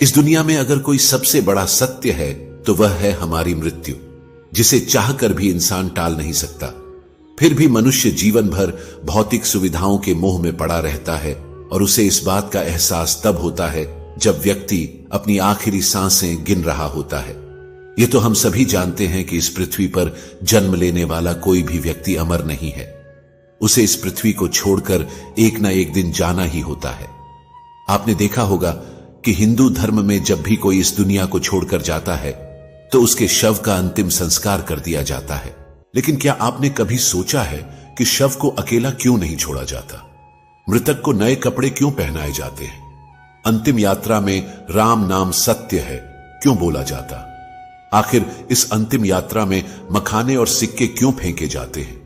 इस दुनिया में अगर कोई सबसे बड़ा सत्य है तो वह है हमारी मृत्यु, जिसे चाहकर भी इंसान टाल नहीं सकता। फिर भी मनुष्य जीवन भर भौतिक सुविधाओं के मोह में पड़ा रहता है और उसे इस बात का एहसास तब होता है जब व्यक्ति अपनी आखिरी सांसें गिन रहा होता है। ये तो हम सभी जानते हैं कि इस पृथ्वी पर जन्म लेने वाला कोई भी व्यक्ति अमर नहीं है। उसे इस पृथ्वी को छोड़कर एक ना एक दिन जाना ही होता है। आपने देखा होगा कि हिंदू धर्म में जब भी कोई इस दुनिया को छोड़कर जाता है तो उसके शव का अंतिम संस्कार कर दिया जाता है। लेकिन क्या आपने कभी सोचा है कि शव को अकेला क्यों नहीं छोड़ा जाता? मृतक को नए कपड़े क्यों पहनाए जाते हैं? अंतिम यात्रा में राम नाम सत्य है क्यों बोला जाता? आखिर इस अंतिम यात्रा में मखाने और सिक्के क्यों फेंके जाते हैं?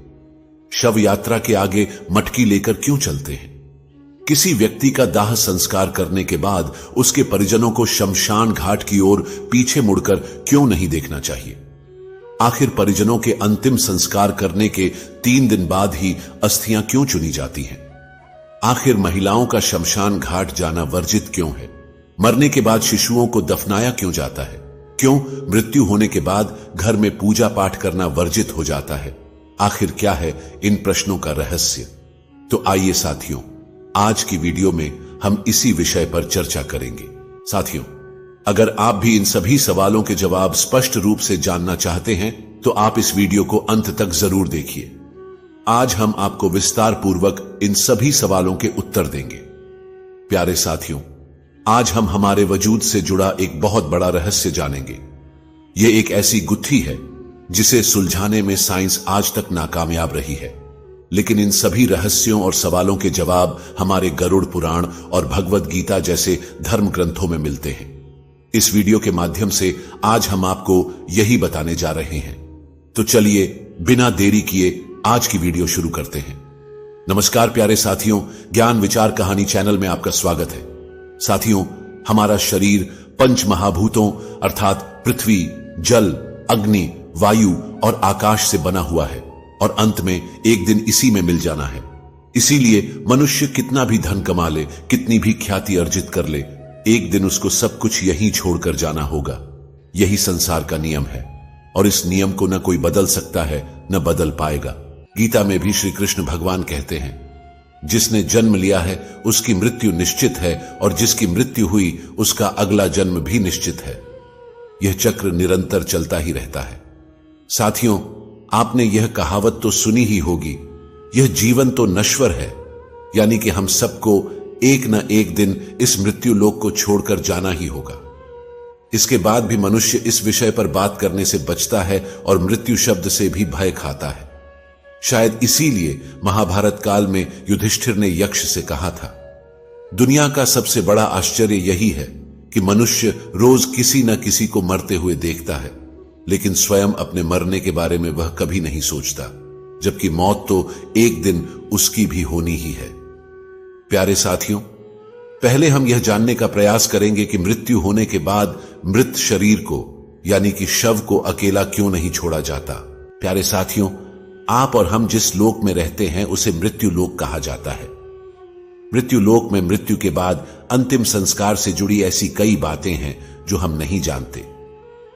शव यात्रा के आगे मटकी लेकर क्यों चलते हैं? किसी व्यक्ति का दाह संस्कार करने के बाद उसके परिजनों को शमशान घाट की ओर पीछे मुड़कर क्यों नहीं देखना चाहिए? आखिर परिजनों के अंतिम संस्कार करने के 3 दिन बाद ही अस्थियां क्यों चुनी जाती हैं? आखिर महिलाओं का शमशान घाट जाना वर्जित क्यों है? मरने के बाद शिशुओं को दफनाया क्यों जाता है? क्यों मृत्यु होने के बाद घर में पूजा पाठ करना वर्जित हो जाता है? आखिर क्या है इन प्रश्नों का रहस्य? तो आइए साथियों, आज की वीडियो में हम इसी विषय पर चर्चा करेंगे। साथियों, अगर आप भी इन सभी सवालों के जवाब स्पष्ट रूप से जानना चाहते हैं तो आप इस वीडियो को अंत तक जरूर देखिए। आज हम आपको विस्तार पूर्वक इन सभी सवालों के उत्तर देंगे। प्यारे साथियों, आज हम हमारे वजूद से जुड़ा एक बहुत बड़ा रहस्य जानेंगे। यह एक ऐसी गुत्थी है जिसे सुलझाने में साइंस आज तक नाकामयाब रही है, लेकिन इन सभी रहस्यों और सवालों के जवाब हमारे गरुड़ पुराण और भगवद गीता जैसे धर्म ग्रंथों में मिलते हैं। इस वीडियो के माध्यम से आज हम आपको यही बताने जा रहे हैं। तो चलिए बिना देरी किए आज की वीडियो शुरू करते हैं। नमस्कार प्यारे साथियों, ज्ञान विचार कहानी चैनल में आपका स्वागत है। साथियों, हमारा शरीर पंच महाभूतों अर्थात पृथ्वी, जल, अग्नि, वायु और आकाश से बना हुआ है और अंत में एक दिन इसी में मिल जाना है। इसीलिए मनुष्य कितना भी धन कमा ले, कितनी भी ख्याति अर्जित कर ले, एक दिन उसको सब कुछ यहीं छोड़कर जाना होगा। यही संसार का नियम है और इस नियम को न कोई बदल सकता है न बदल पाएगा। गीता में भी श्री कृष्ण भगवान कहते हैं, जिसने जन्म लिया है उसकी मृत्यु निश्चित है और जिसकी मृत्यु हुई उसका अगला जन्म भी निश्चित है। यह चक्र निरंतर चलता ही रहता है। साथियों, आपने यह कहावत तो सुनी ही होगी, यह जीवन तो नश्वर है, यानी कि हम सबको एक न एक दिन इस मृत्यु लोक को छोड़कर जाना ही होगा। इसके बाद भी मनुष्य इस विषय पर बात करने से बचता है और मृत्यु शब्द से भी भय खाता है। शायद इसीलिए महाभारत काल में युधिष्ठिर ने यक्ष से कहा था, दुनिया का सबसे बड़ा आश्चर्य यही है कि मनुष्य रोज किसी न किसी को मरते हुए देखता है, लेकिन स्वयं अपने मरने के बारे में वह कभी नहीं सोचता, जबकि मौत तो एक दिन उसकी भी होनी ही है। प्यारे साथियों, पहले हम यह जानने का प्रयास करेंगे कि मृत्यु होने के बाद मृत शरीर को यानी कि शव को अकेला क्यों नहीं छोड़ा जाता। प्यारे साथियों, आप और हम जिस लोक में रहते हैं उसे मृत्यु लोक कहा जाता है। मृत्यु लोक में मृत्यु के बाद अंतिम संस्कार से जुड़ी ऐसी कई बातें हैं जो हम नहीं जानते।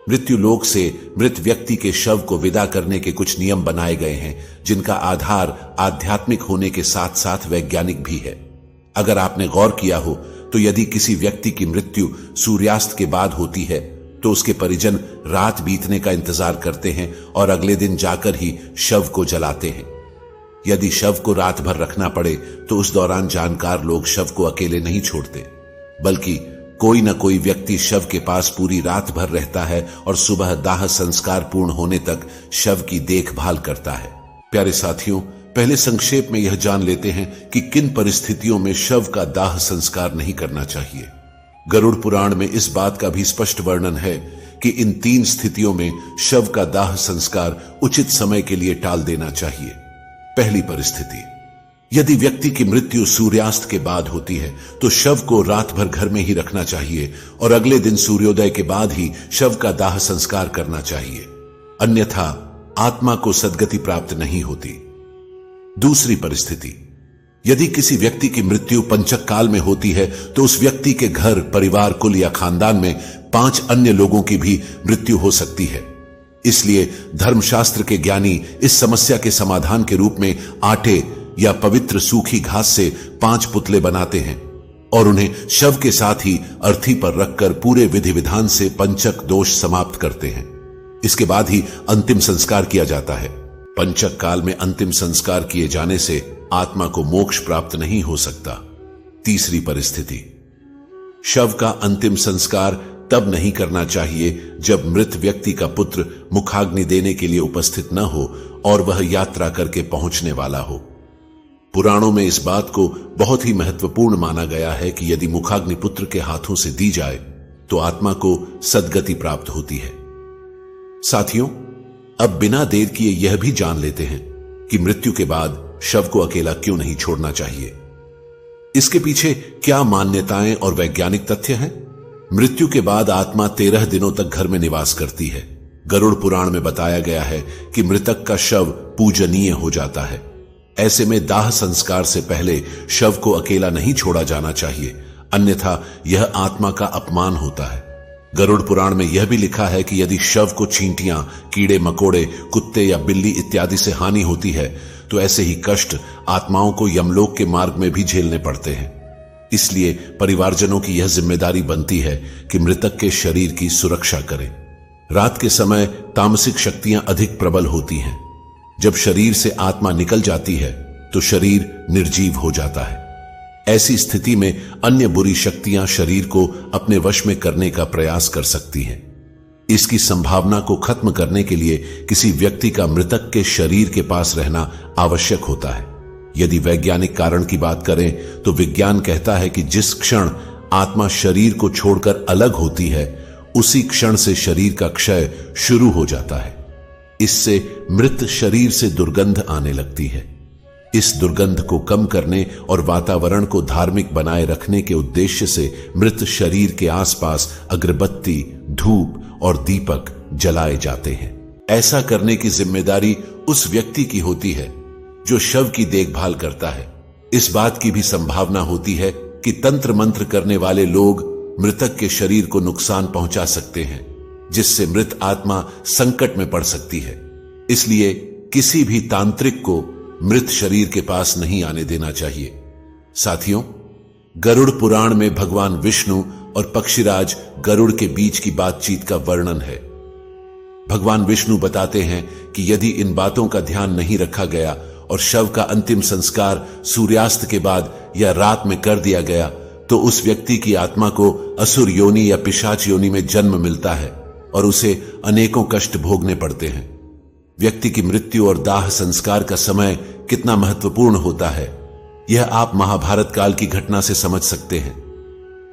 मृत्यु लोक से मृत व्यक्ति के शव को विदा करने के कुछ नियम बनाए गए हैं, जिनका आधार आध्यात्मिक होने के साथ साथ वैज्ञानिक भी है। अगर आपने गौर किया हो तो यदि किसी व्यक्ति की मृत्यु सूर्यास्त के बाद होती है तो उसके परिजन रात बीतने का इंतजार करते हैं और अगले दिन जाकर ही शव को जलाते हैं। यदि शव को रात भर रखना पड़े तो उस दौरान जानकार लोग शव को अकेले नहीं छोड़ते, बल्कि कोई न कोई व्यक्ति शव के पास पूरी रात भर रहता है और सुबह दाह संस्कार पूर्ण होने तक शव की देखभाल करता है। प्यारे साथियों, पहले संक्षेप में यह जान लेते हैं कि किन परिस्थितियों में शव का दाह संस्कार नहीं करना चाहिए। गरुड़ पुराण में इस बात का भी स्पष्ट वर्णन है कि इन 3 स्थितियों में शव का दाह संस्कार उचित समय के लिए टाल देना चाहिए। पहली परिस्थिति, यदि व्यक्ति की मृत्यु सूर्यास्त के बाद होती है तो शव को रात भर घर में ही रखना चाहिए और अगले दिन सूर्योदय के बाद ही शव का दाह संस्कार करना चाहिए, अन्यथा आत्मा को सद्गति प्राप्त नहीं होती। दूसरी परिस्थिति, यदि किसी व्यक्ति की मृत्यु पंचक काल में होती है तो उस व्यक्ति के घर, परिवार, कुल या खानदान में 5 अन्य लोगों की भी मृत्यु हो सकती है। इसलिए धर्मशास्त्र के ज्ञानी इस समस्या के समाधान के रूप में आटे या पवित्र सूखी घास से 5 पुतले बनाते हैं और उन्हें शव के साथ ही अर्थी पर रखकर पूरे विधि विधान से पंचक दोष समाप्त करते हैं। इसके बाद ही अंतिम संस्कार किया जाता है। पंचक काल में अंतिम संस्कार किए जाने से आत्मा को मोक्ष प्राप्त नहीं हो सकता। तीसरी परिस्थिति, शव का अंतिम संस्कार तब नहीं करना चाहिए जब मृत व्यक्ति का पुत्र मुखाग्नि देने के लिए उपस्थित न हो और वह यात्रा करके पहुंचने वाला हो। पुराणों में इस बात को बहुत ही महत्वपूर्ण माना गया है कि यदि मुखाग्नि पुत्र के हाथों से दी जाए तो आत्मा को सद्गति प्राप्त होती है। साथियों, अब बिना देर किए यह भी जान लेते हैं कि मृत्यु के बाद शव को अकेला क्यों नहीं छोड़ना चाहिए। इसके पीछे क्या मान्यताएं और वैज्ञानिक तथ्य हैं? मृत्यु के बाद आत्मा 13 दिनों तक घर में निवास करती है। गरुड़ पुराण में बताया गया है कि मृतक का शव पूजनीय हो जाता है। ऐसे में दाह संस्कार से पहले शव को अकेला नहीं छोड़ा जाना चाहिए, अन्यथा यह आत्मा का अपमान होता है। गरुड़ पुराण में यह भी लिखा है कि यदि शव को चींटियां, कीड़े मकोड़े, कुत्ते या बिल्ली इत्यादि से हानि होती है तो ऐसे ही कष्ट आत्माओं को यमलोक के मार्ग में भी झेलने पड़ते हैं। इसलिए परिवारजनों की यह जिम्मेदारी बनती है कि मृतक के शरीर की सुरक्षा करें। रात के समय तामसिक शक्तियां अधिक प्रबल होती हैं। जब शरीर से आत्मा निकल जाती है तो शरीर निर्जीव हो जाता है। ऐसी स्थिति में अन्य बुरी शक्तियां शरीर को अपने वश में करने का प्रयास कर सकती हैं। इसकी संभावना को खत्म करने के लिए किसी व्यक्ति का मृतक के शरीर के पास रहना आवश्यक होता है। यदि वैज्ञानिक कारण की बात करें तो विज्ञान कहता है कि जिस क्षण आत्मा शरीर को छोड़कर अलग होती है उसी क्षण से शरीर का क्षय शुरू हो जाता है। इससे मृत शरीर से दुर्गंध आने लगती है। इस दुर्गंध को कम करने और वातावरण को धार्मिक बनाए रखने के उद्देश्य से मृत शरीर के आसपास अगरबत्ती, धूप और दीपक जलाए जाते हैं। ऐसा करने की जिम्मेदारी उस व्यक्ति की होती है जो शव की देखभाल करता है। इस बात की भी संभावना होती है कि तंत्र मंत्र करने वाले लोग मृतक के शरीर को नुकसान पहुंचा सकते हैं, जिससे मृत आत्मा संकट में पड़ सकती है। इसलिए किसी भी तांत्रिक को मृत शरीर के पास नहीं आने देना चाहिए। साथियों, गरुड़ पुराण में भगवान विष्णु और पक्षीराज गरुड़ के बीच की बातचीत का वर्णन है। भगवान विष्णु बताते हैं कि यदि इन बातों का ध्यान नहीं रखा गया और शव का अंतिम संस्कार सूर्यास्त के बाद या रात में कर दिया गया तो उस व्यक्ति की आत्मा को असुर योनि या पिशाच योनि में जन्म मिलता है और उसे अनेकों कष्ट भोगने पड़ते हैं। व्यक्ति की मृत्यु और दाह संस्कार का समय कितना महत्वपूर्ण होता है, यह आप महाभारत काल की घटना से समझ सकते हैं।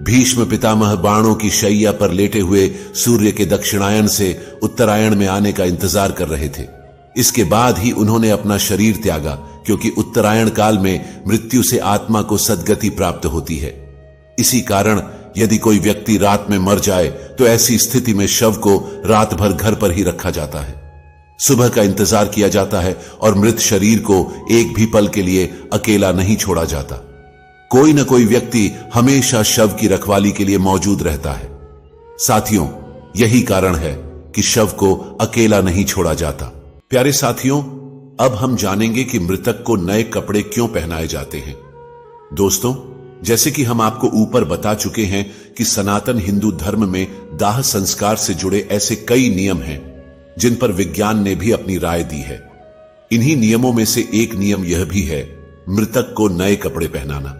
भीष्म पितामह बाणों की शैया पर लेटे हुए सूर्य के दक्षिणायन से उत्तरायण में आने का इंतजार कर रहे थे। इसके बाद ही उन्होंने अपना शरीर त्यागा, क्योंकि उत्तरायण काल में मृत्यु से आत्मा को सद्गति प्राप्त होती है। इसी कारण यदि कोई व्यक्ति रात में मर जाए तो ऐसी स्थिति में शव को रात भर घर पर ही रखा जाता है। सुबह का इंतजार किया जाता है और मृत शरीर को एक भी पल के लिए अकेला नहीं छोड़ा जाता। कोई न कोई व्यक्ति हमेशा शव की रखवाली के लिए मौजूद रहता है। साथियों, यही कारण है कि शव को अकेला नहीं छोड़ा जाता। प्यारे साथियों, अब हम जानेंगे कि मृतक को नए कपड़े क्यों पहनाए जाते हैं। दोस्तों, जैसे कि हम आपको ऊपर बता चुके हैं कि सनातन हिंदू धर्म में दाह संस्कार से जुड़े ऐसे कई नियम हैं जिन पर विज्ञान ने भी अपनी राय दी है। इन्हीं नियमों में से एक नियम यह भी है मृतक को नए कपड़े पहनाना।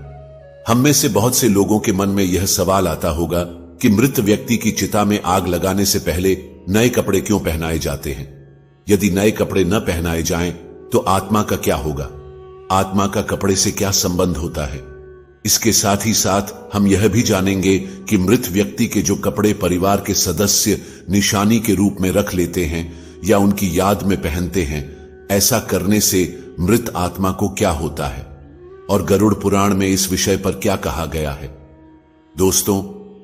हम में से बहुत से लोगों के मन में यह सवाल आता होगा कि मृत व्यक्ति की चिता में आग लगाने से पहले नए कपड़े क्यों पहनाए जाते हैं। यदि नए कपड़े न पहनाए जाएं तो आत्मा का क्या होगा, आत्मा का कपड़े से क्या संबंध होता है। इसके साथ ही साथ हम यह भी जानेंगे कि मृत व्यक्ति के जो कपड़े परिवार के सदस्य निशानी के रूप में रख लेते हैं या उनकी याद में पहनते हैं, ऐसा करने से मृत आत्मा को क्या होता है और गरुड़ पुराण में इस विषय पर क्या कहा गया है। दोस्तों,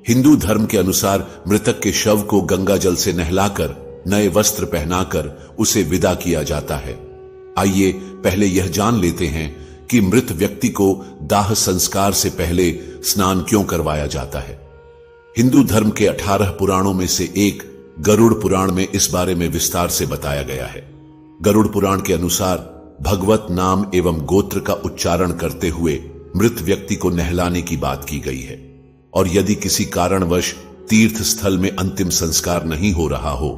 हिंदू धर्म के अनुसार मृतक के शव को गंगा जल से नहलाकर नए वस्त्र पहनाकर उसे विदा किया जाता है। आइए पहले यह जान लेते हैं कि मृत व्यक्ति को दाह संस्कार से पहले स्नान क्यों करवाया जाता है। हिंदू धर्म के 18 पुराणों में से एक गरुड़ पुराण में इस बारे में विस्तार से बताया गया है। गरुड़ पुराण के अनुसार भगवत नाम एवं गोत्र का उच्चारण करते हुए मृत व्यक्ति को नहलाने की बात की गई है, और यदि किसी कारणवश तीर्थ स्थल में अंतिम संस्कार नहीं हो रहा हो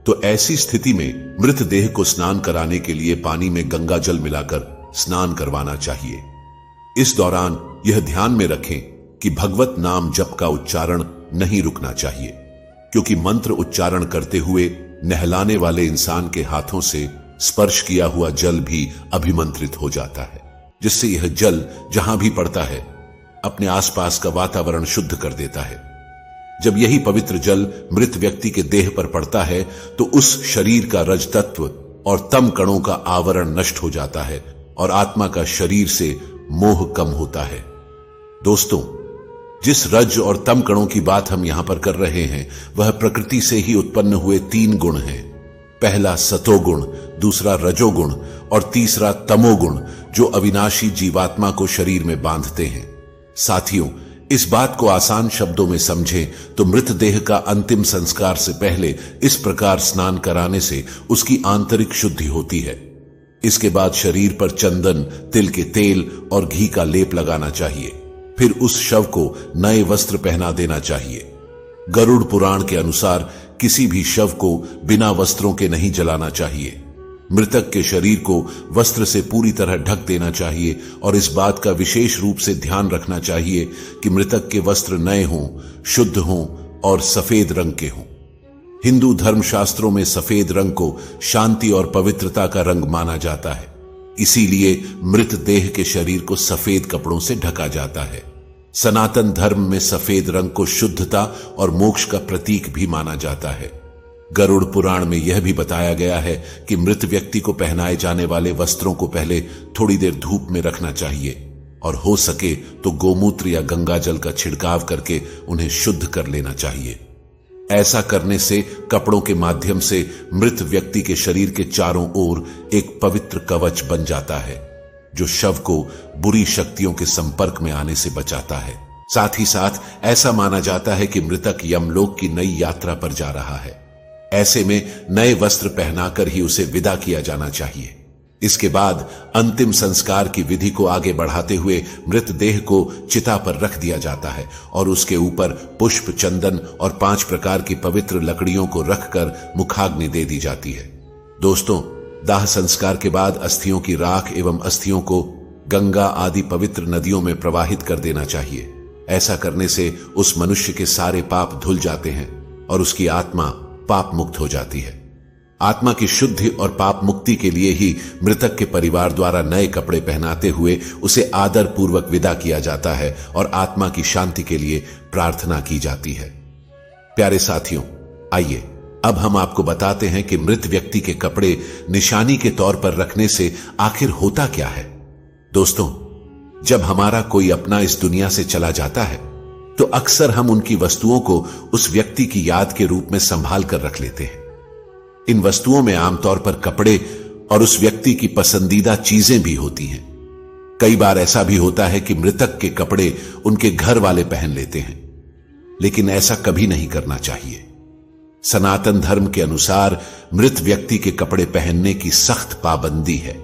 तो ऐसी स्थिति में मृत देह को स्नान कराने के लिए पानी में गंगा जल मिलाकर स्नान करवाना चाहिए। इस दौरान यह ध्यान में रखें कि भगवत नाम जप का उच्चारण नहीं रुकना चाहिए, क्योंकि मंत्र उच्चारण करते हुए नहलाने वाले इंसान के हाथों से स्पर्श किया हुआ जल भी अभिमंत्रित हो जाता है, जिससे यह जल जहां भी पड़ता है अपने आसपास का वातावरण शुद्ध कर देता है। जब यही पवित्र जल मृत व्यक्ति के देह पर पड़ता है तो उस शरीर का रज तत्व और तम कणों का आवरण नष्ट हो जाता है और आत्मा का शरीर से मोह कम होता है। दोस्तों, जिस रज और तम कणों की बात हम यहां पर कर रहे हैं वह प्रकृति से ही उत्पन्न हुए 3 गुण हैं। पहला सतोगुण, दूसरा रजोगुण और तीसरा तमोगुण, जो अविनाशी जीवात्मा को शरीर में बांधते हैं। साथियों, इस बात को आसान शब्दों में समझें तो मृतदेह का अंतिम संस्कार से पहले इस प्रकार स्नान कराने से उसकी आंतरिक शुद्धि होती है। इसके बाद शरीर पर चंदन, तिल के तेल और घी का लेप लगाना चाहिए। फिर उस शव को नए वस्त्र पहना देना चाहिए। गरुड़ पुराण के अनुसार किसी भी शव को बिना वस्त्रों के नहीं जलाना चाहिए। मृतक के शरीर को वस्त्र से पूरी तरह ढक देना चाहिए और इस बात का विशेष रूप से ध्यान रखना चाहिए कि मृतक के वस्त्र नए हों, शुद्ध हों और सफेद रंग के हों। हिंदू धर्मशास्त्रों में सफेद रंग को शांति और पवित्रता का रंग माना जाता है, इसीलिए मृत देह के शरीर को सफेद कपड़ों से ढका जाता है। सनातन धर्म में सफेद रंग को शुद्धता और मोक्ष का प्रतीक भी माना जाता है। गरुड़ पुराण में यह भी बताया गया है कि मृत व्यक्ति को पहनाए जाने वाले वस्त्रों को पहले थोड़ी देर धूप में रखना चाहिए और हो सके तो गोमूत्र या गंगा जल का छिड़काव करके उन्हें शुद्ध कर लेना चाहिए। ऐसा करने से कपड़ों के माध्यम से मृत व्यक्ति के शरीर के चारों ओर एक पवित्र कवच बन जाता है, जो शव को बुरी शक्तियों के संपर्क में आने से बचाता है। साथ ही साथ ऐसा माना जाता है कि मृतक यमलोक की नई यात्रा पर जा रहा है। ऐसे में नए वस्त्र पहनाकर ही उसे विदा किया जाना चाहिए। इसके बाद अंतिम संस्कार की विधि को आगे बढ़ाते हुए मृतदेह को चिता पर रख दिया जाता है और उसके ऊपर पुष्प, चंदन और 5 प्रकार की पवित्र लकड़ियों को रखकर मुखाग्नि दे दी जाती है। दोस्तों, दाह संस्कार के बाद अस्थियों की राख एवं अस्थियों को गंगा आदि पवित्र नदियों में प्रवाहित कर देना चाहिए। ऐसा करने से उस मनुष्य के सारे पाप धुल जाते हैं और उसकी आत्मा पाप मुक्त हो जाती है। आत्मा की शुद्धि और पाप मुक्ति के लिए ही मृतक के परिवार द्वारा नए कपड़े पहनाते हुए उसे आदर पूर्वक विदा किया जाता है और आत्मा की शांति के लिए प्रार्थना की जाती है। प्यारे साथियों, आइए अब हम आपको बताते हैं कि मृत व्यक्ति के कपड़े निशानी के तौर पर रखने से आखिर होता क्या है। दोस्तों, जब हमारा कोई अपना इस दुनिया से चला जाता है तो अक्सर हम उनकी वस्तुओं को उस व्यक्ति की याद के रूप में संभाल कर रख लेते हैं। इन वस्तुओं में आमतौर पर कपड़े और उस व्यक्ति की पसंदीदा चीजें भी होती हैं। कई बार ऐसा भी होता है कि मृतक के कपड़े उनके घर वाले पहन लेते हैं, लेकिन ऐसा कभी नहीं करना चाहिए। सनातन धर्म के अनुसार मृत व्यक्ति के कपड़े पहनने की सख्त पाबंदी है।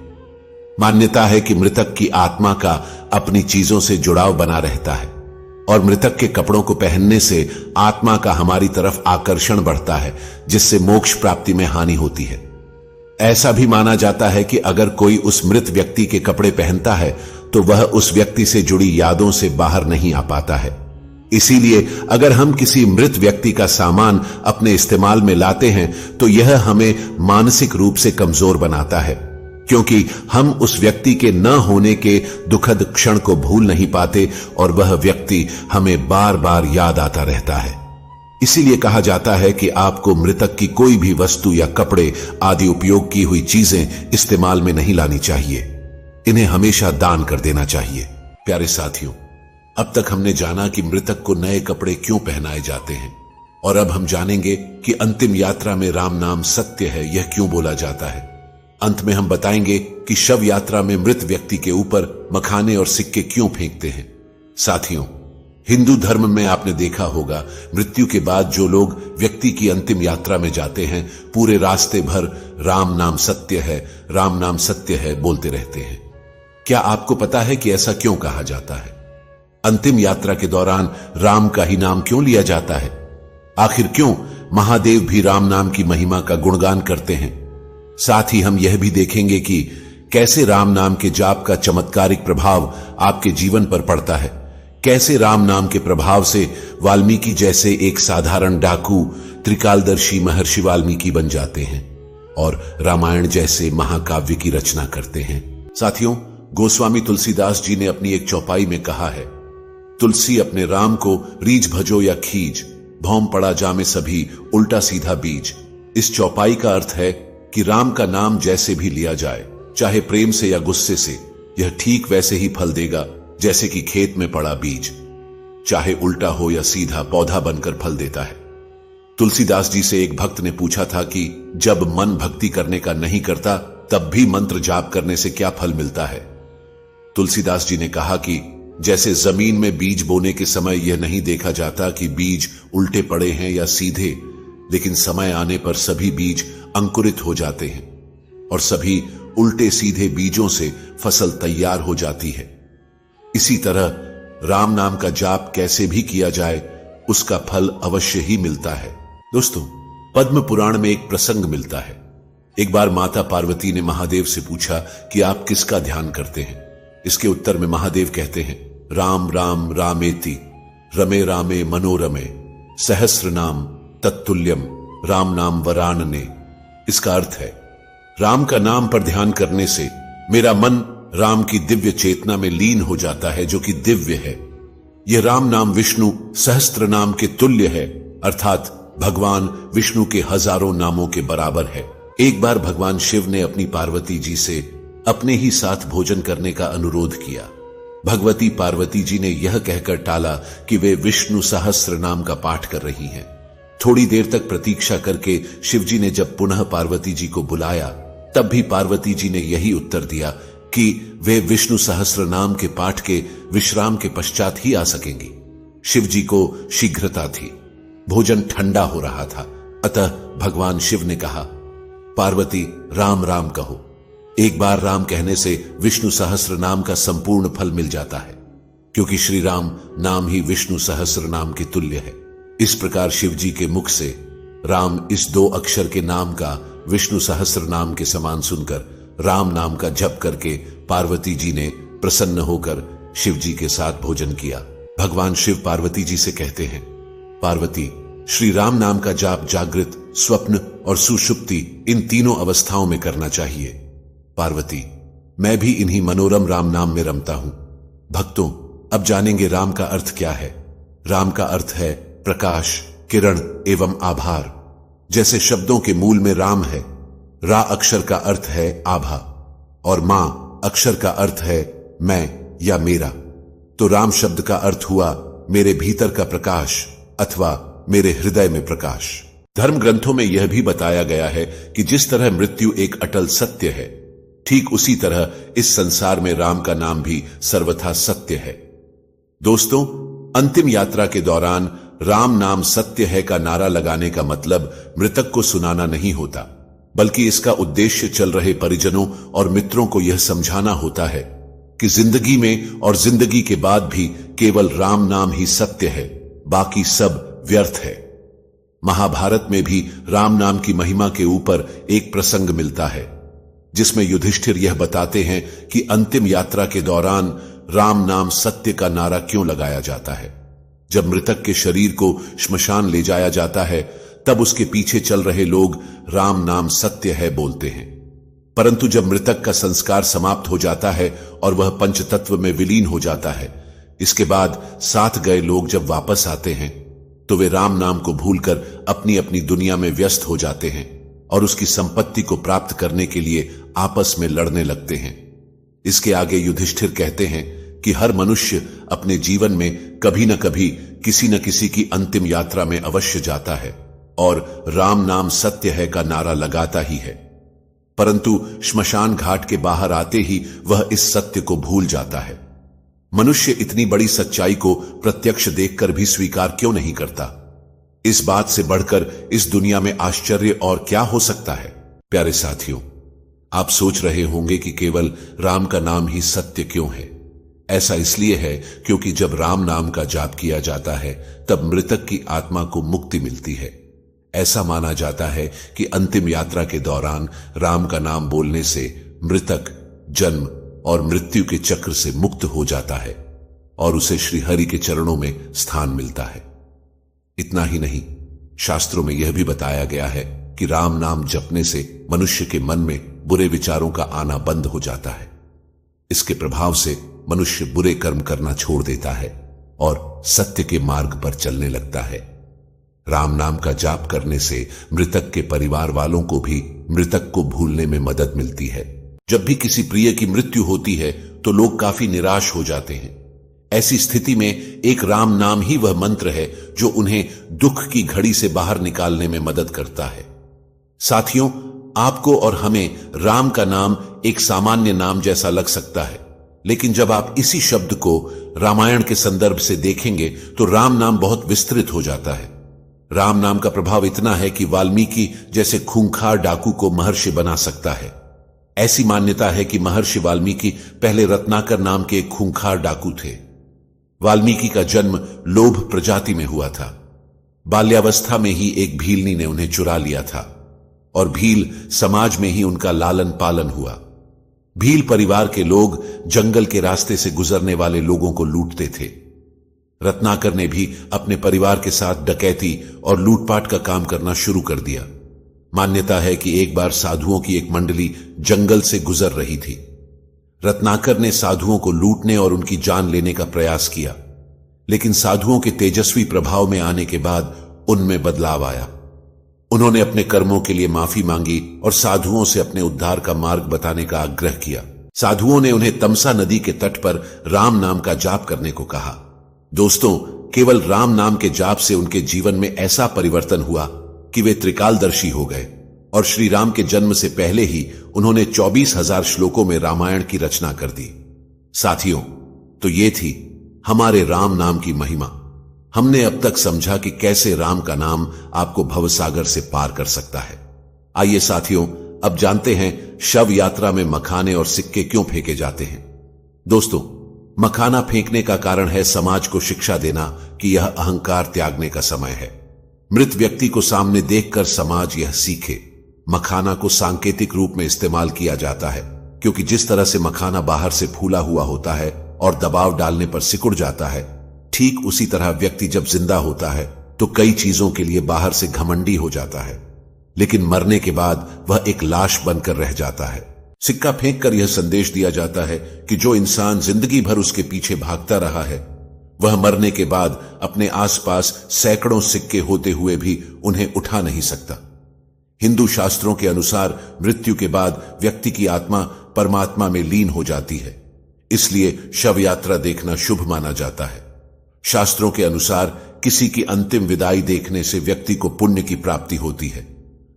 मान्यता है कि मृतक की आत्मा का अपनी चीजों से जुड़ाव बना रहता है और मृतक के कपड़ों को पहनने से आत्मा का हमारी तरफ आकर्षण बढ़ता है, जिससे मोक्ष प्राप्ति में हानि होती है। ऐसा भी माना जाता है कि अगर कोई उस मृत व्यक्ति के कपड़े पहनता है तो वह उस व्यक्ति से जुड़ी यादों से बाहर नहीं आ पाता है। इसीलिए अगर हम किसी मृत व्यक्ति का सामान अपने इस्तेमाल में लाते हैं तो यह हमें मानसिक रूप से कमजोर बनाता है, क्योंकि हम उस व्यक्ति के न होने के दुखद क्षण को भूल नहीं पाते और वह व्यक्ति हमें बार बार याद आता रहता है। इसीलिए कहा जाता है कि आपको मृतक की कोई भी वस्तु या कपड़े आदि उपयोग की हुई चीजें इस्तेमाल में नहीं लानी चाहिए। इन्हें हमेशा दान कर देना चाहिए। प्यारे साथियों, अब तक हमने जाना कि मृतक को नए कपड़े क्यों पहनाए जाते हैं, और अब हम जानेंगे कि अंतिम यात्रा में राम नाम सत्य है यह क्यों बोला जाता है। अंत में हम बताएंगे कि शव यात्रा में मृत व्यक्ति के ऊपर मखाने और सिक्के क्यों फेंकते हैं। साथियों, हिंदू धर्म में आपने देखा होगा, मृत्यु के बाद जो लोग व्यक्ति की अंतिम यात्रा में जाते हैं, पूरे रास्ते भर राम नाम सत्य है, राम नाम सत्य है बोलते रहते हैं। क्या आपको पता है कि ऐसा क्यों कहा जाता है? अंतिम यात्रा के दौरान राम का ही नाम क्यों लिया जाता है? आखिर क्यों महादेव भी राम नाम की महिमा का गुणगान करते हैं? साथ ही हम यह भी देखेंगे कि कैसे राम नाम के जाप का चमत्कारिक प्रभाव आपके जीवन पर पड़ता है, कैसे राम नाम के प्रभाव से वाल्मीकि जैसे एक साधारण डाकू त्रिकालदर्शी महर्षि वाल्मीकि बन जाते हैं और रामायण जैसे महाकाव्य की रचना करते हैं। साथियों, गोस्वामी तुलसीदास जी ने अपनी एक चौपाई में कहा है, तुलसी अपने राम को रीझ भजो या खींच, भौम पड़ा जामे सभी उल्टा सीधा बीज। इस चौपाई का अर्थ है कि राम का नाम जैसे भी लिया जाए, चाहे प्रेम से या गुस्से से, यह ठीक वैसे ही फल देगा जैसे कि खेत में पड़ा बीज, चाहे उल्टा हो या सीधा पौधा बनकर फल देता है। तुलसीदास जी से एक भक्त ने पूछा था कि जब मन भक्ति करने का नहीं करता तब भी मंत्र जाप करने से क्या फल मिलता है? तुलसीदास जी ने कहा कि जैसे जमीन में बीज बोने के समय यह नहीं देखा जाता कि बीज उल्टे पड़े हैं या सीधे, लेकिन समय आने पर सभी बीज अंकुरित हो जाते हैं और सभी उल्टे सीधे बीजों से फसल तैयार हो जाती है। इसी तरह राम नाम का जाप कैसे भी किया जाए, उसका फल अवश्य ही मिलता है। दोस्तों, पद्म पुराण में एक प्रसंग मिलता है। एक बार माता पार्वती ने महादेव से पूछा कि आप किसका ध्यान करते हैं? इसके उत्तर में महादेव कहते हैं, राम राम रामेति रमे रामे मनोरमे सहस्र नाम तत्तुल्यम राम नाम वरानने। इसका अर्थ है, राम का नाम पर ध्यान करने से मेरा मन राम की दिव्य चेतना में लीन हो जाता है, जो कि दिव्य है। यह राम नाम विष्णु सहस्त्र नाम के तुल्य है, अर्थात भगवान विष्णु के हजारों नामों के बराबर है। एक बार भगवान शिव ने अपनी पार्वती जी से अपने ही साथ भोजन करने का अनुरोध किया। भगवती पार्वती जी ने यह कहकर टाला कि वे विष्णु सहस्त्र नाम का पाठ कर रही हैं। थोड़ी देर तक प्रतीक्षा करके शिवजी ने जब पुनः पार्वती जी को बुलाया, तब भी पार्वती जी ने यही उत्तर दिया कि वे विष्णु सहस्त्र नाम के पाठ के विश्राम के पश्चात ही आ सकेंगी। शिवजी को शीघ्रता थी, भोजन ठंडा हो रहा था, अतः भगवान शिव ने कहा, पार्वती राम राम कहो। एक बार राम कहने से विष्णु सहस्त्र नाम का संपूर्ण फल मिल जाता है, क्योंकि श्री राम नाम ही विष्णु सहस्त्र नाम के तुल्य है। इस प्रकार शिवजी के मुख से राम इस 2 अक्षर के नाम का विष्णु सहस्त्र नाम के समान सुनकर राम नाम का जप करके पार्वती जी ने प्रसन्न होकर शिवजी के साथ भोजन किया। भगवान शिव पार्वती जी से कहते हैं, पार्वती, श्री राम नाम का जाप जागृत, स्वप्न और सुषुप्ति इन तीनों अवस्थाओं में करना चाहिए। पार्वती, मैं भी इन्हीं मनोरम राम नाम में रमता हूं। भक्तों, अब जानेंगे राम का अर्थ क्या है। राम का अर्थ है प्रकाश, किरण एवं आभार। जैसे शब्दों के मूल में राम है, रा अक्षर का अर्थ है आभा और मां अक्षर का अर्थ है मैं या मेरा, तो राम शब्द का अर्थ हुआ मेरे भीतर का प्रकाश अथवा मेरे हृदय में प्रकाश। धर्म ग्रंथों में यह भी बताया गया है कि जिस तरह मृत्यु एक अटल सत्य है, ठीक उसी तरह इस संसार में राम का नाम भी सर्वथा सत्य है। दोस्तों, अंतिम यात्रा के दौरान राम नाम सत्य है का नारा लगाने का मतलब मृतक को सुनाना नहीं होता, बल्कि इसका उद्देश्य चल रहे परिजनों और मित्रों को यह समझाना होता है कि जिंदगी में और जिंदगी के बाद भी केवल राम नाम ही सत्य है, बाकी सब व्यर्थ है। महाभारत में भी राम नाम की महिमा के ऊपर एक प्रसंग मिलता है, जिसमें युधिष्ठिर यह बताते हैं कि अंतिम यात्रा के दौरान राम नाम सत्य का नारा क्यों लगाया जाता है। जब मृतक के शरीर को श्मशान ले जाया जाता है, तब उसके पीछे चल रहे लोग राम नाम सत्य है बोलते हैं, परंतु जब मृतक का संस्कार समाप्त हो जाता है और वह पंचतत्व में विलीन हो जाता है, इसके बाद साथ गए लोग जब वापस आते हैं तो वे राम नाम को भूलकर अपनी अपनी दुनिया में व्यस्त हो जाते हैं और उसकी संपत्ति को प्राप्त करने के लिए आपस में लड़ने लगते हैं। इसके आगे युधिष्ठिर कहते हैं कि हर मनुष्य अपने जीवन में कभी न कभी किसी न किसी की अंतिम यात्रा में अवश्य जाता है और राम नाम सत्य है का नारा लगाता ही है। परंतु श्मशान घाट के बाहर आते ही वह इस सत्य को भूल जाता है। मनुष्य इतनी बड़ी सच्चाई को प्रत्यक्ष देखकर भी स्वीकार क्यों नहीं करता? इस बात से बढ़कर इस दुनिया में आश्चर्य और क्या हो सकता है? प्यारे साथियों, आप सोच रहे होंगे कि केवल राम का नाम ही सत्य क्यों है। ऐसा इसलिए है क्योंकि जब राम नाम का जाप किया जाता है तब मृतक की आत्मा को मुक्ति मिलती है। ऐसा माना जाता है कि अंतिम यात्रा के दौरान राम का नाम बोलने से मृतक जन्म और मृत्यु के चक्र से मुक्त हो जाता है और उसे श्री हरि के चरणों में स्थान मिलता है। इतना ही नहीं, शास्त्रों में यह भी बताया गया है कि राम नाम जपने से मनुष्य के मन में बुरे विचारों का आना बंद हो जाता है। इसके प्रभाव से मनुष्य बुरे कर्म करना छोड़ देता है और सत्य के मार्ग पर चलने लगता है। राम नाम का जाप करने से मृतक के परिवार वालों को भी मृतक को भूलने में मदद मिलती है। जब भी किसी प्रिय की मृत्यु होती है तो लोग काफी निराश हो जाते हैं। ऐसी स्थिति में एक राम नाम ही वह मंत्र है जो उन्हें दुख की घड़ी से बाहर निकालने में मदद करता है। साथियों, आपको और हमें राम का नाम एक सामान्य नाम जैसा लग सकता है, लेकिन जब आप इसी शब्द को रामायण के संदर्भ से देखेंगे तो राम नाम बहुत विस्तृत हो जाता है। राम नाम का प्रभाव इतना है कि वाल्मीकि जैसे खूंखार डाकू को महर्षि बना सकता है। ऐसी मान्यता है कि महर्षि वाल्मीकि पहले रत्नाकर नाम के एक खूंखार डाकू थे। वाल्मीकि का जन्म लोभ प्रजाति में हुआ था। बाल्यावस्था में ही एक भीलनी ने उन्हें चुरा लिया था और भील समाज में ही उनका लालन पालन हुआ। भील परिवार के लोग जंगल के रास्ते से गुजरने वाले लोगों को लूटते थे। रत्नाकर ने भी अपने परिवार के साथ डकैती और लूटपाट का काम करना शुरू कर दिया। मान्यता है कि एक बार साधुओं की एक मंडली जंगल से गुजर रही थी। रत्नाकर ने साधुओं को लूटने और उनकी जान लेने का प्रयास किया, लेकिन साधुओं के तेजस्वी प्रभाव में आने के बाद उनमें बदलाव आया। उन्होंने अपने कर्मों के लिए माफी मांगी और साधुओं से अपने उद्धार का मार्ग बताने का आग्रह किया। साधुओं ने उन्हें तमसा नदी के तट पर राम नाम का जाप करने को कहा। दोस्तों, केवल राम नाम के जाप से उनके जीवन में ऐसा परिवर्तन हुआ कि वे त्रिकालदर्शी हो गए और श्री राम के जन्म से पहले ही उन्होंने 24,000 श्लोकों में रामायण की रचना कर दी। साथियों, तो ये थी हमारे राम नाम की महिमा। हमने अब तक समझा कि कैसे राम का नाम आपको भवसागर से पार कर सकता है। आइए साथियों, अब जानते हैं शव यात्रा में मखाने और सिक्के क्यों फेंके जाते हैं। दोस्तों, मखाना फेंकने का कारण है समाज को शिक्षा देना कि यह अहंकार त्यागने का समय है। मृत व्यक्ति को सामने देखकर समाज यह सीखे। मखाना को सांकेतिक रूप में इस्तेमाल किया जाता है, क्योंकि जिस तरह से मखाना बाहर से फूला हुआ होता है और दबाव डालने पर सिकुड़ जाता है, ठीक उसी तरह व्यक्ति जब जिंदा होता है तो कई चीजों के लिए बाहर से घमंडी हो जाता है, लेकिन मरने के बाद वह एक लाश बनकर रह जाता है। सिक्का फेंककर यह संदेश दिया जाता है कि जो इंसान जिंदगी भर उसके पीछे भागता रहा है, वह मरने के बाद अपने आसपास सैकड़ों सिक्के होते हुए भी उन्हें उठा नहीं सकता। हिंदू शास्त्रों के अनुसार मृत्यु के बाद व्यक्ति की आत्मा परमात्मा में लीन हो जाती है, इसलिए शव यात्रा देखना शुभ माना जाता है। शास्त्रों के अनुसार किसी की अंतिम विदाई देखने से व्यक्ति को पुण्य की प्राप्ति होती है।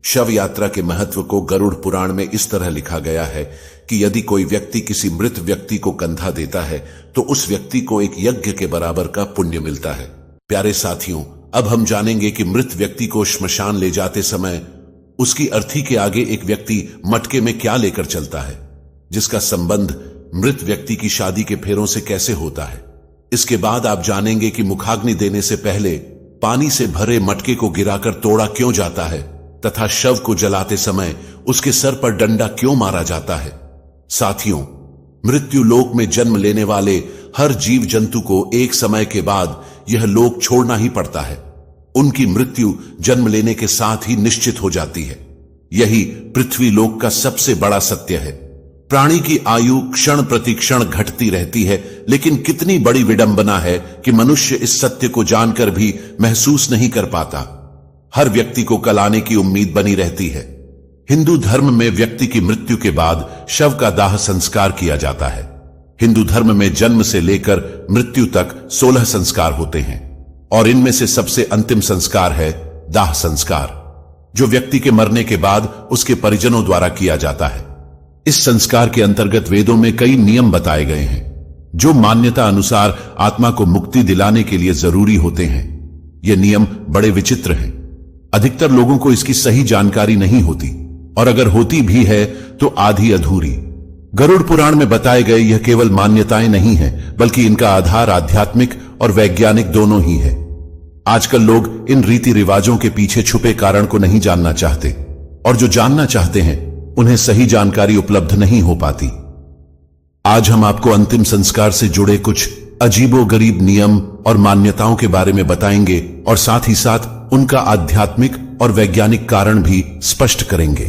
शव यात्रा के महत्व को गरुड़ पुराण में इस तरह लिखा गया है कि यदि कोई व्यक्ति किसी मृत व्यक्ति को कंधा देता है तो उस व्यक्ति को एक यज्ञ के बराबर का पुण्य मिलता है। प्यारे साथियों, अब हम जानेंगे कि मृत व्यक्ति को श्मशान ले जाते समय उसकी अर्थी के आगे एक व्यक्ति मटके में क्या लेकर चलता है, जिसका संबंध मृत व्यक्ति की शादी के फेरों से कैसे होता है। इसके बाद आप जानेंगे कि मुखाग्नि देने से पहले पानी से भरे मटके को गिराकर तोड़ा क्यों जाता है तथा शव को जलाते समय उसके सर पर डंडा क्यों मारा जाता है। साथियों, मृत्यु लोक में जन्म लेने वाले हर जीव जंतु को एक समय के बाद यह लोक छोड़ना ही पड़ता है। उनकी मृत्यु जन्म लेने के साथ ही निश्चित हो जाती है। यही पृथ्वी लोक का सबसे बड़ा सत्य है। प्राणी की आयु क्षण प्रति क्षण घटती रहती है, लेकिन कितनी बड़ी विडंबना है कि मनुष्य इस सत्य को जानकर भी महसूस नहीं कर पाता। हर व्यक्ति को कल आने की उम्मीद बनी रहती है। हिंदू धर्म में व्यक्ति की मृत्यु के बाद शव का दाह संस्कार किया जाता है। हिंदू धर्म में जन्म से लेकर मृत्यु तक 16 संस्कार होते हैं और इनमें से सबसे अंतिम संस्कार है दाह संस्कार। जो व्यक्ति के मरने के बाद उसके परिजनों द्वारा किया जाता है। इस संस्कार के अंतर्गत वेदों में कई नियम बताए गए हैं जो मान्यता अनुसार आत्मा को मुक्ति दिलाने के लिए जरूरी होते हैं। ये नियम बड़े विचित्र हैं। अधिकतर लोगों को इसकी सही जानकारी नहीं होती, और अगर होती भी है तो आधी अधूरी। गरुड़ पुराण में बताए गए यह केवल मान्यताएं नहीं है, बल्कि इनका आधार आध्यात्मिक और वैज्ञानिक दोनों ही है। आजकल लोग इन रीति रिवाजों के पीछे छुपे कारण को नहीं जानना चाहते, और जो जानना चाहते हैं उन्हें सही जानकारी उपलब्ध नहीं हो पाती। आज हम आपको अंतिम संस्कार से जुड़े कुछ अजीबोगरीब नियम और मान्यताओं के बारे में बताएंगे, और साथ ही साथ उनका आध्यात्मिक और वैज्ञानिक कारण भी स्पष्ट करेंगे।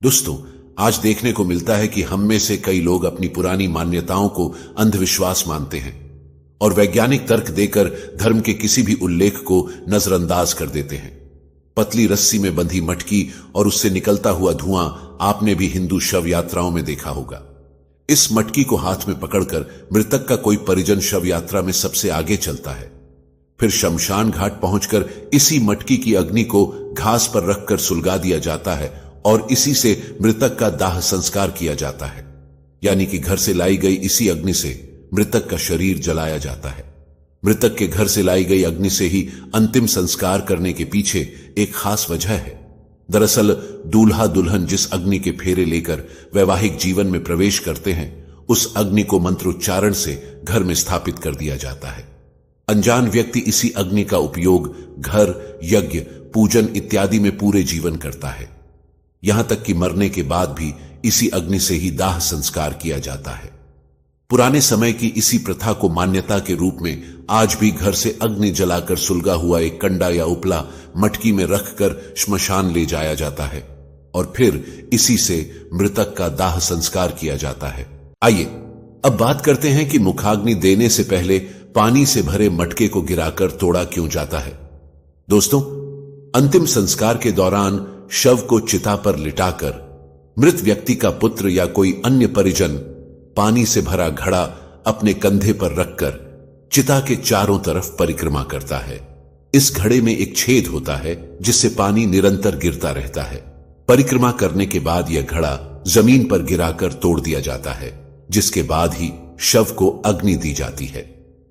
दोस्तों, आज देखने को मिलता है कि हम में से कई लोग अपनी पुरानी मान्यताओं को अंधविश्वास मानते हैं और वैज्ञानिक तर्क देकर धर्म के किसी भी उल्लेख को नजरअंदाज कर देते हैं। पतली रस्सी में बंधी मटकी और उससे निकलता हुआ धुआं आपने भी हिंदू शव यात्राओं में देखा होगा। इस मटकी को हाथ में पकड़कर मृतक का कोई परिजन शव यात्रा में सबसे आगे चलता है। फिर शमशान घाट पहुंचकर इसी मटकी की अग्नि को घास पर रखकर सुलगा दिया जाता है और इसी से मृतक का दाह संस्कार किया जाता है। यानी कि घर से लाई गई इसी अग्नि से मृतक का शरीर जलाया जाता है। मृतक के घर से लाई गई अग्नि से ही अंतिम संस्कार करने के पीछे एक खास वजह है। दरअसल दूल्हा दुल्हन जिस अग्नि के फेरे लेकर वैवाहिक जीवन में प्रवेश करते हैं, उस अग्नि को मंत्रोच्चारण से घर में स्थापित कर दिया जाता है। अनजान व्यक्ति इसी अग्नि का उपयोग घर, यज्ञ, पूजन इत्यादि में पूरे जीवन करता है। यहां तक कि मरने के बाद भी इसी अग्नि से ही दाह संस्कार किया जाता है। पुराने समय की इसी प्रथा को मान्यता के रूप में आज भी घर से अग्नि जलाकर सुलगा हुआ एक कंडा या उपला मटकी में रखकर श्मशान ले जाया जाता है और फिर इसी से मृतक का दाह संस्कार किया जाता है। आइए अब बात करते हैं कि मुखाग्नि देने से पहले पानी से भरे मटके को गिराकर तोड़ा क्यों जाता है। दोस्तों, अंतिम संस्कार के दौरान शव को चिता पर लिटाकर मृत व्यक्ति का पुत्र या कोई अन्य परिजन पानी से भरा घड़ा अपने कंधे पर रखकर चिता के चारों तरफ परिक्रमा करता है। इस घड़े में एक छेद होता है जिससे पानी निरंतर गिरता रहता है। परिक्रमा करने के बाद यह घड़ा जमीन पर गिराकर तोड़ दिया जाता है, जिसके बाद ही शव को अग्नि दी जाती है।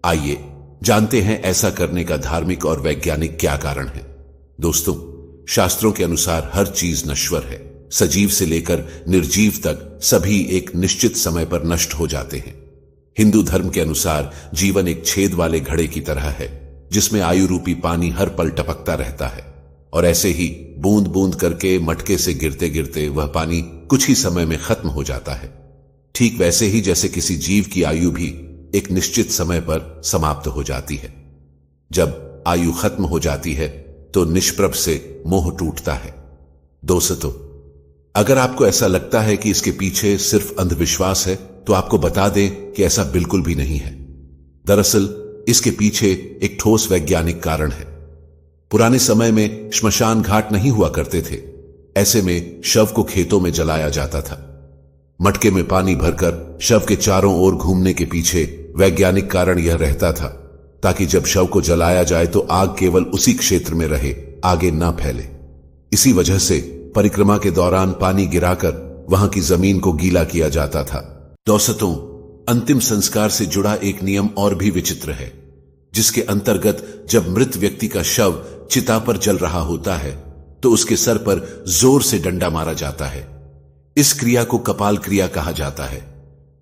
आइए जानते हैं ऐसा करने का धार्मिक और वैज्ञानिक क्या कारण है। दोस्तों, शास्त्रों के अनुसार हर चीज नश्वर है। सजीव से लेकर निर्जीव तक सभी एक निश्चित समय पर नष्ट हो जाते हैं। हिंदू धर्म के अनुसार जीवन एक छेद वाले घड़े की तरह है जिसमें आयु रूपी पानी हर पल टपकता रहता है, और ऐसे ही बूंद बूंद करके मटके से गिरते गिरते वह पानी कुछ ही समय में खत्म हो जाता है। ठीक वैसे ही जैसे किसी जीव की आयु भी एक निश्चित समय पर समाप्त हो जाती है। जब आयु खत्म हो जाती है तो निष्प्रभ से मोह टूटता है। दोस्तों, अगर आपको ऐसा लगता है कि इसके पीछे सिर्फ अंधविश्वास है तो आपको बता दें कि ऐसा बिल्कुल भी नहीं है। दरअसल इसके पीछे एक ठोस वैज्ञानिक कारण है। पुराने समय में श्मशान घाट नहीं हुआ करते थे। ऐसे में शव को खेतों में जलाया जाता था। मटके में पानी भरकर शव के चारों ओर घूमने के पीछे वैज्ञानिक कारण यह रहता था ताकि जब शव को जलाया जाए तो आग केवल उसी क्षेत्र में रहे, आगे ना फैले। इसी वजह से परिक्रमा के दौरान पानी गिराकर वहां की जमीन को गीला किया जाता था। दोस्तों, अंतिम संस्कार से जुड़ा एक नियम और भी विचित्र है, जिसके अंतर्गत जब मृत व्यक्ति का शव चिता पर जल रहा होता है तो उसके सर पर जोर से डंडा मारा जाता है। इस क्रिया को कपाल क्रिया कहा जाता है।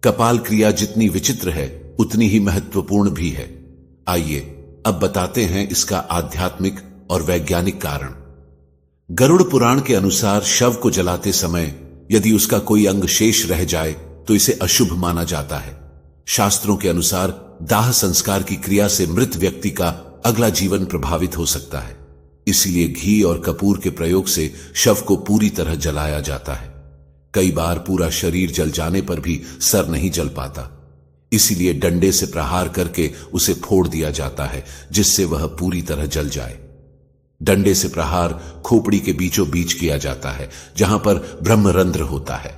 कपाल क्रिया जितनी विचित्र है उतनी ही महत्वपूर्ण भी है। आइए अब बताते हैं इसका आध्यात्मिक और वैज्ञानिक कारण। गरुड़ पुराण के अनुसार शव को जलाते समय यदि उसका कोई अंग शेष रह जाए तो इसे अशुभ माना जाता है। शास्त्रों के अनुसार दाह संस्कार की क्रिया से मृत व्यक्ति का अगला जीवन प्रभावित हो सकता है। इसलिए घी और कपूर के प्रयोग से शव को पूरी तरह जलाया जाता है। कई बार पूरा शरीर जल जाने पर भी सर नहीं जल पाता, इसीलिए डंडे से प्रहार करके उसे फोड़ दिया जाता है जिससे वह पूरी तरह जल जाए। डंडे से प्रहार खोपड़ी के बीचों बीच किया जाता है जहां पर ब्रह्मरंध्र होता है।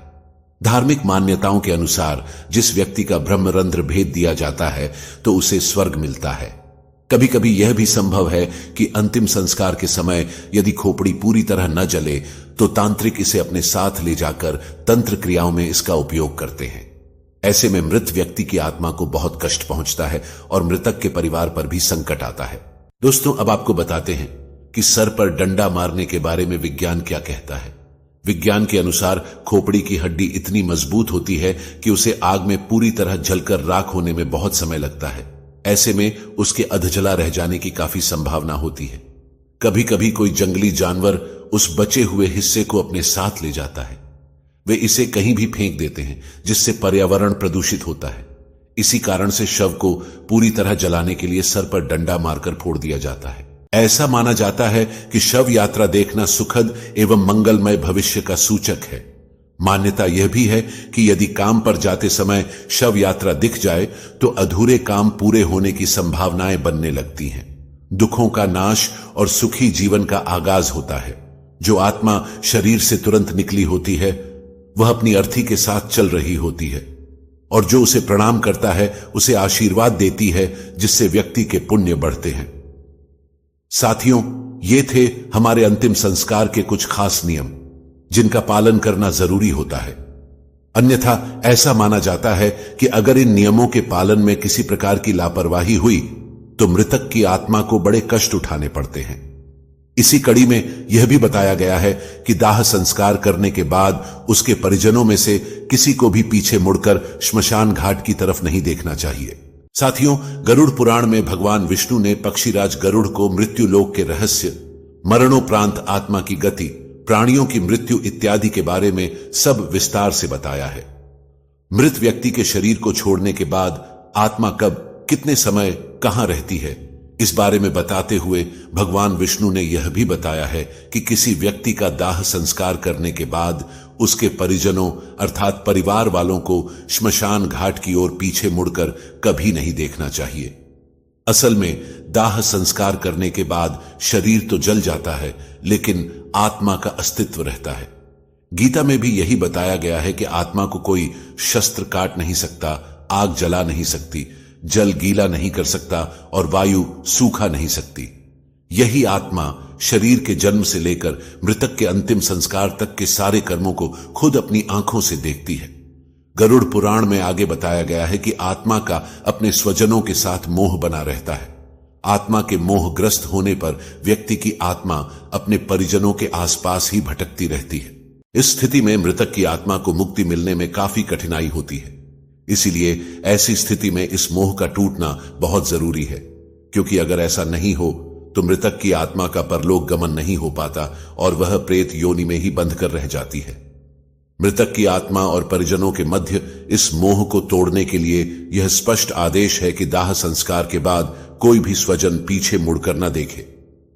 धार्मिक मान्यताओं के अनुसार जिस व्यक्ति का ब्रह्मरंध्र भेद दिया जाता है तो उसे स्वर्ग मिलता है। कभी कभी यह भी संभव है कि अंतिम संस्कार के समय यदि खोपड़ी पूरी तरह न जले तो तांत्रिक इसे अपने साथ ले जाकर तंत्र क्रियाओं में इसका उपयोग करते हैं। ऐसे में मृत व्यक्ति की आत्मा को बहुत कष्ट पहुंचता है और मृतक के परिवार पर भी संकट आता है। दोस्तों, अब आपको बताते हैं कि सर पर डंडा मारने के बारे में विज्ञान क्या कहता है। विज्ञान के अनुसार खोपड़ी की हड्डी इतनी मजबूत होती है कि उसे आग में पूरी तरह जलकर राख होने में बहुत समय लगता है। ऐसे में उसके अधजला रह जाने की काफी संभावना होती है। कभी कभी कोई जंगली जानवर उस बचे हुए हिस्से को अपने साथ ले जाता है। वे इसे कहीं भी फेंक देते हैं, जिससे पर्यावरण प्रदूषित होता है। इसी कारण से शव को पूरी तरह जलाने के लिए सर पर डंडा मारकर फोड़ दिया जाता है। ऐसा माना जाता है कि शव यात्रा देखना सुखद एवं मंगलमय भविष्य का सूचक है। मान्यता यह भी है कि यदि काम पर जाते समय शव यात्रा दिख जाए तो अधूरे काम पूरे होने की संभावनाएं बनने लगती हैं। दुखों का नाश और सुखी जीवन का आगाज होता है। जो आत्मा शरीर से तुरंत निकली होती है वह अपनी अर्थी के साथ चल रही होती है और जो उसे प्रणाम करता है उसे आशीर्वाद देती है, जिससे व्यक्ति के पुण्य बढ़ते हैं। साथियों, ये थे हमारे अंतिम संस्कार के कुछ खास नियम जिनका पालन करना जरूरी होता है। अन्यथा ऐसा माना जाता है कि अगर इन नियमों के पालन में किसी प्रकार की लापरवाही हुई तो मृतक की आत्मा को बड़े कष्ट उठाने पड़ते हैं। इसी कड़ी में यह भी बताया गया है कि दाह संस्कार करने के बाद उसके परिजनों में से किसी को भी पीछे मुड़कर श्मशान घाट की तरफ नहीं देखना चाहिए। साथियों, गरुड़ पुराण में भगवान विष्णु ने पक्षीराज गरुड़ को मृत्यु लोक के रहस्य, मरणोपरांत आत्मा की गति, प्राणियों की मृत्यु इत्यादि के बारे में सब विस्तार से बताया है। मृत व्यक्ति के शरीर को छोड़ने के बाद आत्मा कब, कितने समय, कहां रहती है, इस बारे में बताते हुए भगवान विष्णु ने यह भी बताया है कि किसी व्यक्ति का दाह संस्कार करने के बाद उसके परिजनों अर्थात परिवार वालों को श्मशान घाट की ओर पीछे मुड़कर कभी नहीं देखना चाहिए। असल में दाह संस्कार करने के बाद शरीर तो जल जाता है, लेकिन आत्मा का अस्तित्व रहता है। गीता में भी यही बताया गया है कि आत्मा को कोई शस्त्र काट नहीं सकता, आग जला नहीं सकती, जल गीला नहीं कर सकता और वायु सूखा नहीं सकती। यही आत्मा शरीर के जन्म से लेकर मृतक के अंतिम संस्कार तक के सारे कर्मों को खुद अपनी आंखों से देखती है। गरुड़ पुराण में आगे बताया गया है कि आत्मा का अपने स्वजनों के साथ मोह बना रहता है। आत्मा के मोहग्रस्त होने पर व्यक्ति की आत्मा अपने परिजनों के आसपास ही भटकती रहती है। इस स्थिति में मृतक की आत्मा को मुक्ति मिलने में काफी कठिनाई होती है। इसीलिए ऐसी स्थिति में इस मोह का टूटना बहुत जरूरी है, क्योंकि अगर ऐसा नहीं हो तो मृतक की आत्मा का परलोक गमन नहीं हो पाता और वह प्रेत योनि में ही बंध कर रह जाती है। मृतक की आत्मा और परिजनों के मध्य इस मोह को तोड़ने के लिए यह स्पष्ट आदेश है कि दाह संस्कार के बाद कोई भी स्वजन पीछे मुड़कर न देखे,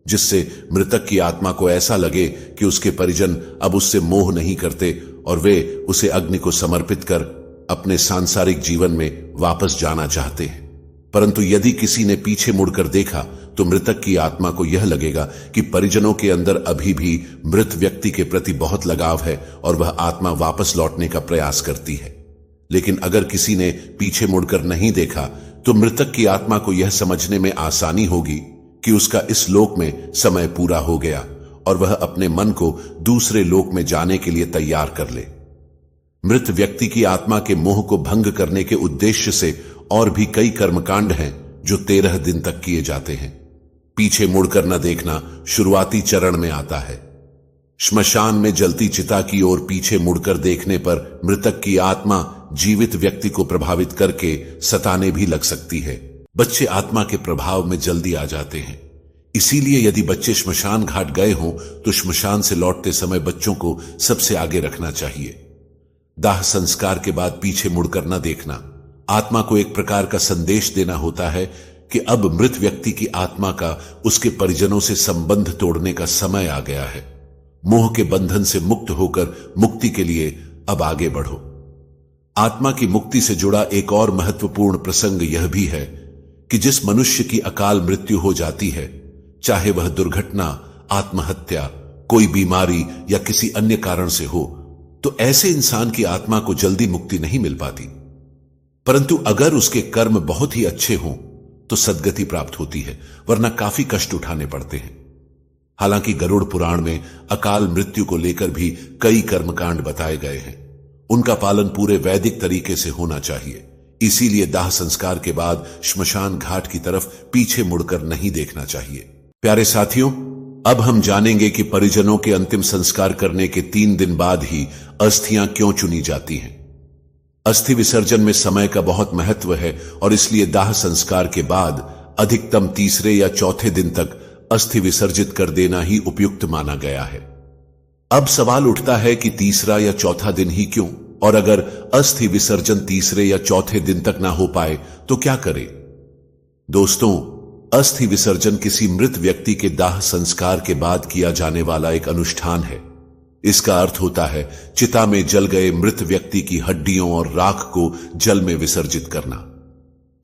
जिससे मृतक की आत्मा को ऐसा लगे कि उसके परिजन अब उससे मोह नहीं करते और वे उसे अग्नि को समर्पित कर अपने सांसारिक जीवन में वापस जाना चाहते हैं। परंतु यदि किसी ने पीछे मुड़कर देखा तो मृतक की आत्मा को यह लगेगा कि परिजनों के अंदर अभी भी मृत व्यक्ति के प्रति बहुत लगाव है और वह आत्मा वापस लौटने का प्रयास करती है। लेकिन अगर किसी ने पीछे मुड़कर नहीं देखा तो मृतक की आत्मा को यह समझने में आसानी होगी कि उसका इस लोक में समय पूरा हो गया और वह अपने मन को दूसरे लोक में जाने के लिए तैयार कर ले। मृत व्यक्ति की आत्मा के मोह को भंग करने के उद्देश्य से और भी कई कर्मकांड हैं जो 13 दिन तक किए जाते हैं। पीछे मुड़कर न देखना शुरुआती चरण में आता है। श्मशान में जलती चिता की ओर पीछे मुड़कर देखने पर मृतक की आत्मा जीवित व्यक्ति को प्रभावित करके सताने भी लग सकती है। बच्चे आत्मा के प्रभाव में जल्दी आ जाते हैं। इसीलिए यदि बच्चे श्मशान घाट गए हों तो श्मशान से लौटते समय बच्चों को सबसे आगे रखना चाहिए। दाह संस्कार के बाद पीछे मुड़कर न देखना आत्मा को एक प्रकार का संदेश देना होता है कि अब मृत व्यक्ति की आत्मा का उसके परिजनों से संबंध तोड़ने का समय आ गया है। मोह के बंधन से मुक्त होकर मुक्ति के लिए अब आगे बढ़ो। आत्मा की मुक्ति से जुड़ा एक और महत्वपूर्ण प्रसंग यह भी है कि जिस मनुष्य की अकाल मृत्यु हो जाती है, चाहे वह दुर्घटना, आत्महत्या, कोई बीमारी या किसी अन्य कारण से हो, तो ऐसे इंसान की आत्मा को जल्दी मुक्ति नहीं मिल पाती। परंतु अगर उसके कर्म बहुत ही अच्छे हों तो सद्गति प्राप्त होती है, वरना काफी कष्ट उठाने पड़ते हैं। हालांकि गरुड़ पुराण में अकाल मृत्यु को लेकर भी कई कर्मकांड बताए गए हैं। उनका पालन पूरे वैदिक तरीके से होना चाहिए। इसीलिए दाह संस्कार के बाद श्मशान घाट की तरफ पीछे मुड़कर नहीं देखना चाहिए। प्यारे साथियों, अब हम जानेंगे कि परिजनों के अंतिम संस्कार करने के 3 दिन बाद ही अस्थियां क्यों चुनी जाती हैं। अस्थि विसर्जन में समय का बहुत महत्व है और इसलिए दाह संस्कार के बाद अधिकतम तीसरे या चौथे दिन तक अस्थि विसर्जित कर देना ही उपयुक्त माना गया है। अब सवाल उठता है कि तीसरा या चौथा दिन ही क्यों, और अगर अस्थि विसर्जन तीसरे या चौथे दिन तक ना हो पाए तो क्या करें? दोस्तों, अस्थि विसर्जन किसी मृत व्यक्ति के दाह संस्कार के बाद किया जाने वाला एक अनुष्ठान है। इसका अर्थ होता है चिता में जल गए मृत व्यक्ति की हड्डियों और राख को जल में विसर्जित करना।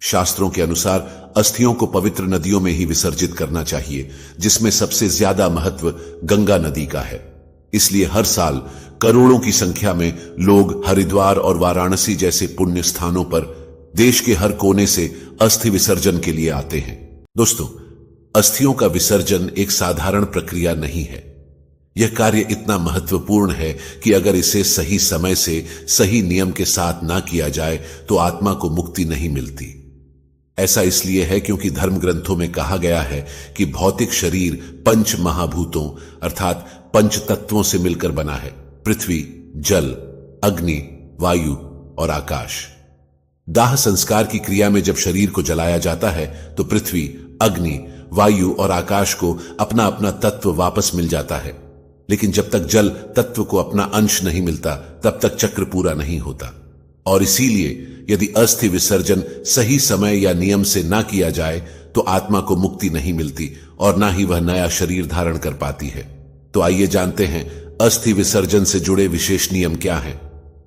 शास्त्रों के अनुसार अस्थियों को पवित्र नदियों में ही विसर्जित करना चाहिए, जिसमें सबसे ज्यादा महत्व गंगा नदी का है। इसलिए हर साल करोड़ों की संख्या में लोग हरिद्वार और वाराणसी जैसे पुण्य स्थानों पर देश के हर कोने से अस्थि विसर्जन के लिए आते हैं। दोस्तों, अस्थियों का विसर्जन एक साधारण प्रक्रिया नहीं है। यह कार्य इतना महत्वपूर्ण है कि अगर इसे सही समय से सही नियम के साथ ना किया जाए तो आत्मा को मुक्ति नहीं मिलती। ऐसा इसलिए है क्योंकि धर्म ग्रंथों में कहा गया है कि भौतिक शरीर 5 महाभूतों अर्थात 5 तत्वों से मिलकर बना है: पृथ्वी, जल, अग्नि, वायु और आकाश। दाह संस्कार की क्रिया में जब शरीर को जलाया जाता है तो पृथ्वी, अग्नि, वायु और आकाश को अपना अपना तत्व वापस मिल जाता है, लेकिन जब तक जल तत्व को अपना अंश नहीं मिलता तब तक चक्र पूरा नहीं होता। और इसीलिए यदि अस्थि विसर्जन सही समय या नियम से ना किया जाए तो आत्मा को मुक्ति नहीं मिलती और ना ही वह नया शरीर धारण कर पाती है। तो आइए जानते हैं अस्थि विसर्जन से जुड़े विशेष नियम क्या हैं।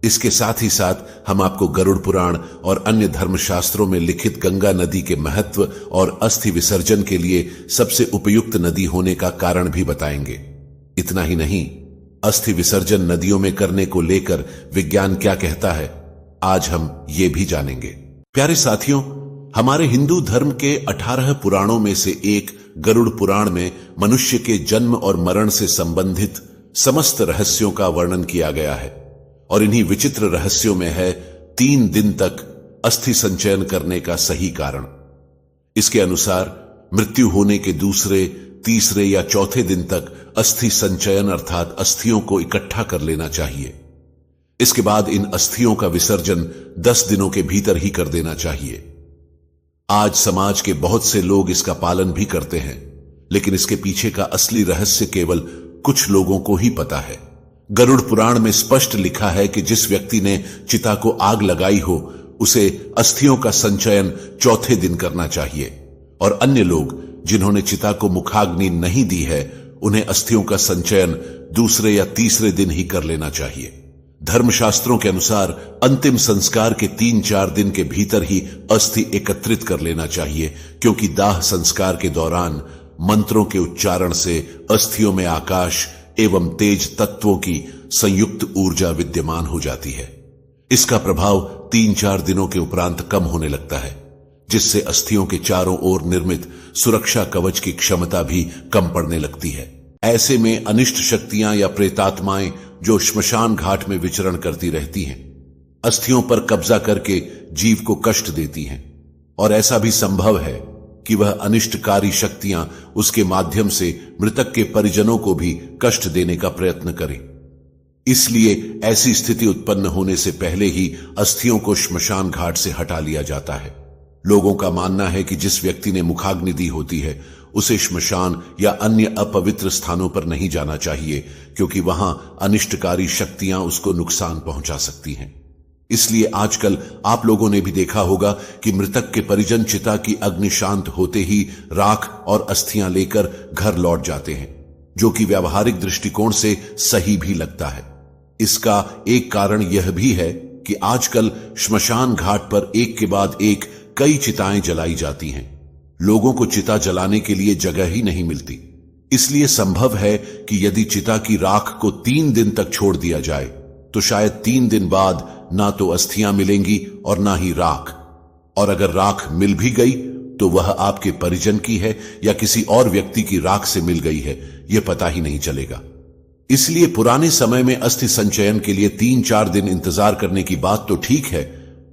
इसके साथ ही साथ हम आपको गरुड़ पुराण और अन्य धर्मशास्त्रों में लिखित गंगा नदी के महत्व और अस्थि विसर्जन के लिए सबसे उपयुक्त नदी होने का कारण भी बताएंगे। इतना ही नहीं, अस्थि विसर्जन नदियों में करने को लेकर विज्ञान क्या कहता है, आज हम ये भी जानेंगे। प्यारे साथियों, हमारे हिंदू धर्म के 18 पुराणों में से एक गरुड़ पुराण में मनुष्य के जन्म और मरण से संबंधित समस्त रहस्यों का वर्णन किया गया है। और इन्हीं विचित्र रहस्यों में है 3 दिन तक अस्थि संचयन करने का सही कारण। इसके अनुसार मृत्यु होने के दूसरे, तीसरे या चौथे दिन तक अस्थि संचयन अर्थात अस्थियों को इकट्ठा कर लेना चाहिए। इसके बाद इन अस्थियों का विसर्जन 10 दिनों के भीतर ही कर देना चाहिए। आज समाज के बहुत से लोग इसका पालन भी करते हैं, लेकिन इसके पीछे का असली रहस्य केवल कुछ लोगों को ही पता है। गरुड़ पुराण में स्पष्ट लिखा है कि जिस व्यक्ति ने चिता को आग लगाई हो उसे अस्थियों का संचयन चौथे दिन करना चाहिए, और अन्य लोग जिन्होंने चिता को मुखाग्नि नहीं दी है उन्हें अस्थियों का संचयन दूसरे या तीसरे दिन ही कर लेना चाहिए। धर्मशास्त्रों के अनुसार अंतिम संस्कार के 3-4 दिन के भीतर ही अस्थि एकत्रित कर लेना चाहिए, क्योंकि दाह संस्कार के दौरान मंत्रों के उच्चारण से अस्थियों में आकाश एवं तेज तत्वों की संयुक्त ऊर्जा विद्यमान हो जाती है। इसका प्रभाव 3-4 दिनों के उपरांत कम होने लगता है, जिससे अस्थियों के चारों ओर निर्मित सुरक्षा कवच की क्षमता भी कम पड़ने लगती है। ऐसे में अनिष्ट शक्तियां या प्रेतात्माएं जो श्मशान घाट में विचरण करती रहती हैं, अस्थियों पर कब्जा करके जीव को कष्ट देती हैं, और ऐसा भी संभव है कि वह अनिष्टकारी शक्तियां उसके माध्यम से मृतक के परिजनों को भी कष्ट देने का प्रयत्न करें। इसलिए ऐसी स्थिति उत्पन्न होने से पहले ही अस्थियों को श्मशान घाट से हटा लिया जाता है। लोगों का मानना है कि जिस व्यक्ति ने मुखाग्नि दी होती है उसे श्मशान या अन्य अपवित्र स्थानों पर नहीं जाना चाहिए, क्योंकि वहां अनिष्टकारी शक्तियां उसको नुकसान पहुंचा सकती हैं। इसलिए आजकल आप लोगों ने भी देखा होगा कि मृतक के परिजन चिता की अग्नि शांत होते ही राख और अस्थियां लेकर घर लौट जाते हैं, जो कि व्यावहारिक दृष्टिकोण से सही भी लगता है। इसका एक कारण यह भी है कि आजकल श्मशान घाट पर एक के बाद एक कई चिताएं जलाई जाती हैं। लोगों को चिता जलाने के लिए जगह ही नहीं मिलती। इसलिए संभव है कि यदि चिता की राख को 3 दिन तक छोड़ दिया जाए तो शायद 3 दिन बाद ना तो अस्थियां मिलेंगी और ना ही राख, और अगर राख मिल भी गई तो वह आपके परिजन की है या किसी और व्यक्ति की राख से मिल गई है, यह पता ही नहीं चलेगा। इसलिए पुराने समय में अस्थि संचयन के लिए 3-4 दिन इंतजार करने की बात तो ठीक है,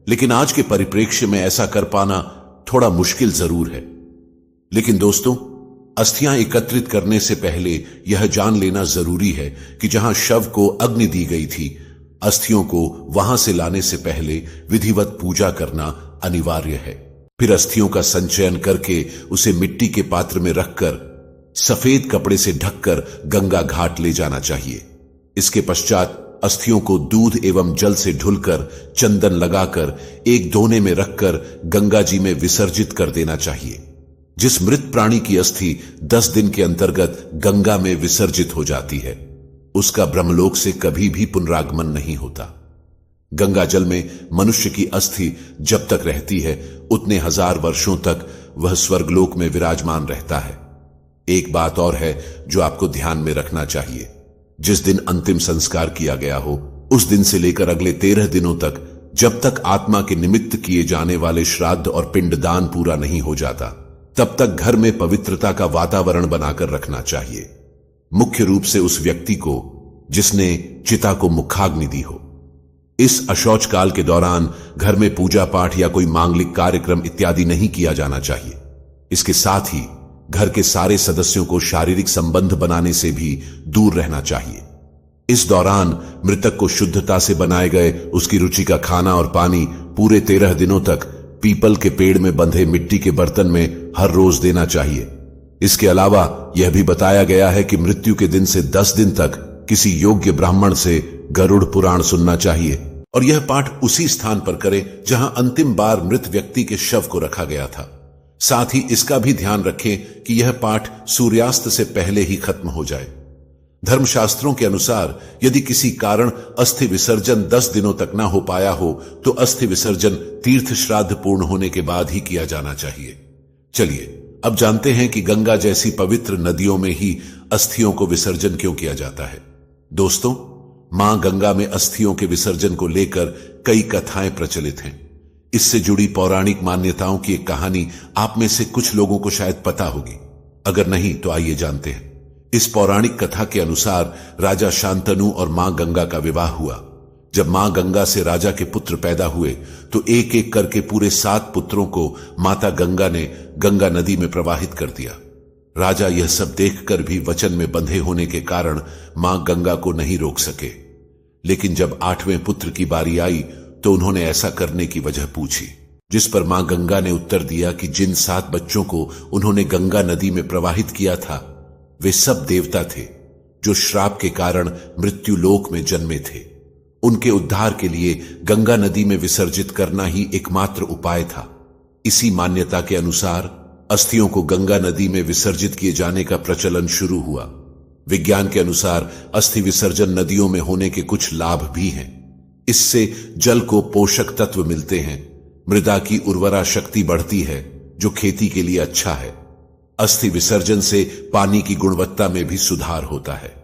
लेकिन आज के परिप्रेक्ष्य में ऐसा कर पाना थोड़ा मुश्किल जरूर है। लेकिन दोस्तों, अस्थियां एकत्रित करने से पहले यह जान लेना जरूरी है कि जहां शव को अग्नि दी गई थी, अस्थियों को वहां से लाने से पहले विधिवत पूजा करना अनिवार्य है। फिर अस्थियों का संचयन करके उसे मिट्टी के पात्र में रखकर सफेद कपड़े से ढककर गंगा घाट ले जाना चाहिए। इसके पश्चात अस्थियों को दूध एवं जल से धुलकर चंदन लगाकर एक दोने में रखकर गंगा जी में विसर्जित कर देना चाहिए। जिस मृत प्राणी की अस्थि 10 दिन के अंतर्गत गंगा में विसर्जित हो जाती है, उसका ब्रह्मलोक से कभी भी पुनरागमन नहीं होता। गंगा जल में मनुष्य की अस्थि जब तक रहती है, उतने 1000 वर्षों तक वह स्वर्गलोक में विराजमान रहता है। एक बात और है जो आपको ध्यान में रखना चाहिए। जिस दिन अंतिम संस्कार किया गया हो, उस दिन से लेकर अगले 13 दिनों तक, जब तक आत्मा के निमित्त किए जाने वाले श्राद्ध और पिंडदान पूरा नहीं हो जाता, तब तक घर में पवित्रता का वातावरण बनाकर रखना चाहिए। मुख्य रूप से उस व्यक्ति को जिसने चिता को मुखाग्नि दी हो। इस अशौच काल के दौरान घर में पूजा पाठ या कोई मांगलिक कार्यक्रम इत्यादि नहीं किया जाना चाहिए। इसके साथ ही घर के सारे सदस्यों को शारीरिक संबंध बनाने से भी दूर रहना चाहिए। इस दौरान मृतक को शुद्धता से बनाए गए उसकी रुचि का खाना और पानी पूरे 13 दिनों तक पीपल के पेड़ में बंधे मिट्टी के बर्तन में हर रोज देना चाहिए। इसके अलावा यह भी बताया गया है कि मृत्यु के दिन से 10 दिन तक किसी योग्य ब्राह्मण से गरुड़ पुराण सुनना चाहिए, और यह पाठ उसी स्थान पर करें जहां अंतिम बार मृत व्यक्ति के शव को रखा गया था। साथ ही इसका भी ध्यान रखें कि यह पाठ सूर्यास्त से पहले ही खत्म हो जाए। धर्मशास्त्रों के अनुसार यदि किसी कारण अस्थि विसर्जन 10 दिनों तक ना हो पाया हो, तो अस्थि विसर्जन तीर्थ श्राद्ध पूर्ण होने के बाद ही किया जाना चाहिए। चलिए अब जानते हैं कि गंगा जैसी पवित्र नदियों में ही अस्थियों को विसर्जन क्यों किया जाता है। दोस्तों, मां गंगा में अस्थियों के विसर्जन को लेकर कई कथाएं प्रचलित हैं। इससे जुड़ी पौराणिक मान्यताओं की एक कहानी आप में से कुछ लोगों को शायद पता होगी। अगर नहीं तो आइए जानते हैं। इस पौराणिक कथा के अनुसार राजा शांतनु और मां गंगा का विवाह हुआ। जब मां गंगा से राजा के पुत्र पैदा हुए तो एक एक करके पूरे 7 पुत्रों को माता गंगा ने गंगा नदी में प्रवाहित कर दिया। राजा यह सब देखकर भी वचन में बंधे होने के कारण मां गंगा को नहीं रोक सके। लेकिन जब 8वें पुत्र की बारी आई तो उन्होंने ऐसा करने की वजह पूछी, जिस पर मां गंगा ने उत्तर दिया कि जिन 7 बच्चों को उन्होंने गंगा नदी में प्रवाहित किया था, वे सब देवता थे जो श्राप के कारण मृत्यु लोक में जन्मे थे। उनके उद्धार के लिए गंगा नदी में विसर्जित करना ही एकमात्र उपाय था। इसी मान्यता के अनुसार अस्थियों को गंगा नदी में विसर्जित किए जाने का प्रचलन शुरू हुआ। विज्ञान के अनुसार अस्थि विसर्जन नदियों में होने के कुछ लाभ भी हैं। इससे जल को पोषक तत्व मिलते हैं, मृदा की उर्वरा शक्ति बढ़ती है जो खेती के लिए अच्छा है। अस्थि विसर्जन से पानी की गुणवत्ता में भी सुधार होता है।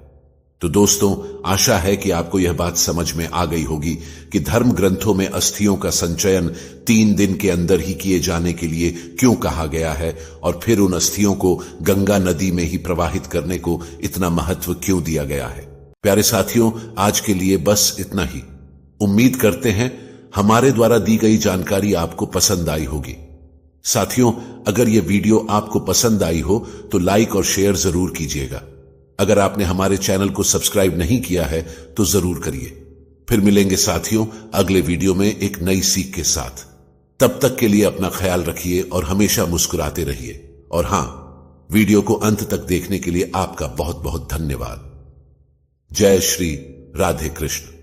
तो दोस्तों, आशा है कि आपको यह बात समझ में आ गई होगी कि धर्म ग्रंथों में अस्थियों का संचयन 3 दिन के अंदर ही किए जाने के लिए क्यों कहा गया है, और फिर उन अस्थियों को गंगा नदी में ही प्रवाहित करने को इतना महत्व क्यों दिया गया है। प्यारे साथियों, आज के लिए बस इतना ही। उम्मीद करते हैं हमारे द्वारा दी गई जानकारी आपको पसंद आई होगी। साथियों, अगर यह वीडियो आपको पसंद आई हो तो लाइक और शेयर जरूर कीजिएगा। अगर आपने हमारे चैनल को सब्सक्राइब नहीं किया है तो जरूर करिए। फिर मिलेंगे साथियों अगले वीडियो में एक नई सीख के साथ। तब तक के लिए अपना ख्याल रखिए और हमेशा मुस्कुराते रहिए। और हां, वीडियो को अंत तक देखने के लिए आपका बहुत बहुत धन्यवाद। जय श्री राधे कृष्ण।